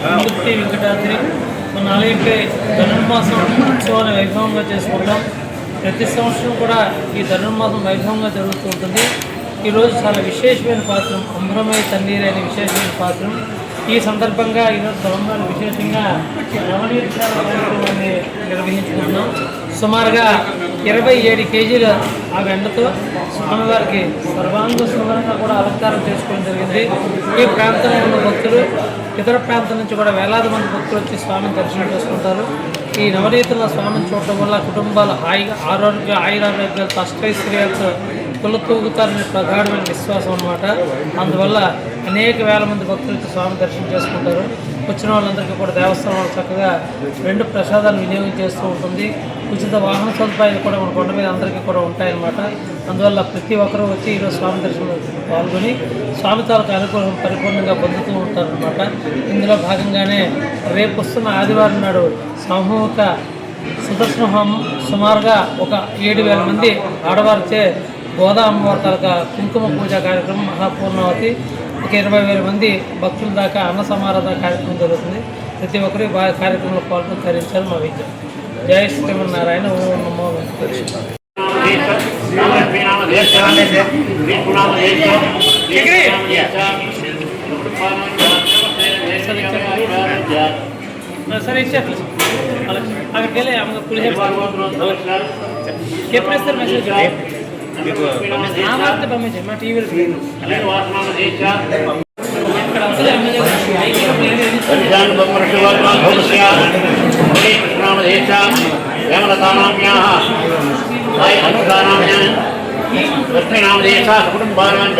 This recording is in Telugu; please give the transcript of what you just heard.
తిరుపతి వెంకటాద్రి మన ఆలయంపై ధనుర్మాసం ఉత్సవాన్ని వైభవంగా చేసుకుంటాం. ప్రతి సంవత్సరం కూడా ఈ ధనుర్మాసం వైభవంగా జరుగుతూ ఉంటుంది. ఈరోజు చాలా విశేషమైన పాత్రం, అంబరమై తన్నీరు అనే విశేషమైన పాత్రం. ఈ సందర్భంగా ఈరోజు స్వామివారి విశేషంగా నవనీర్చాల కార్యక్రమాన్ని నిర్వహించుకుంటున్నాం. సుమారుగా 27 కేజీల ఆ వెండతో స్వామివారికి సర్వాంగ సుందరంగా కూడా అలంకారం చేసుకోవడం జరిగింది. ఈ ప్రాంతంలో ఉన్న భక్తులు ఇతర ప్రాంతం నుంచి కూడా వేలాది మంది భక్తులు వచ్చి స్వామిని దర్శనం చేసుకుంటారు. ఈ నవనీతుల స్వామిని చూడటం వల్ల కుటుంబాలు హాయిగా ఆయురారోగ్యాలతో అష్టైశ్వర్యాలతో తొలతూగుతారనే ప్రగాఢమైన విశ్వాసం అన్నమాట. అందువల్ల అనేక వేల మంది భక్తులు వచ్చి స్వామి దర్శనం చేసుకుంటారు. వచ్చిన వాళ్ళందరికీ కూడా దేవస్థానం చక్కగా 2 ప్రసాదాలు వినియోగం చేస్తూ ఉంటుంది. ఉచిత వాహన సదుపాయాలు కూడా మన కొండ మీద అందరికీ కూడా ఉంటాయన్నమాట. అందువల్ల ప్రతి ఒక్కరూ వచ్చి ఈరోజు స్వామి దర్శనం పాల్గొని స్వామి తాలూకు అనుగ్రహం పరిపూర్ణంగా పొందుతూ ఉంటారనమాట. ఇందులో భాగంగానే రేపు వస్తున్న ఆదివారం నాడు సామూహిక సుదర్శన హోమం సుమారుగా ఒక 7,000 మంది ఆడవారిచే గోదా అమ్మవారి తాలూకా కుంకుమ పూజ కార్యక్రమం మహాపూర్ణావతి. ఒక 20,000 మంది భక్తుల దాకా అన్న సమారాధన కార్యక్రమం జరుగుతుంది. ప్రతి ఒక్కరి కార్యక్రమంలో పాల్గొని తరించాలి మా విద్య. జయ శ్రీమన్నారాయణ. ఓం నమో వెంకటేశ్వర. సరే ఇచ్చారు అక్కడికి వెళ్ళి ఆమె పులిహ ఎప్పుడు ఇస్తారు మెసేజ్ వార్త పంపించండి మా టీవీలో. కుటుంబానాం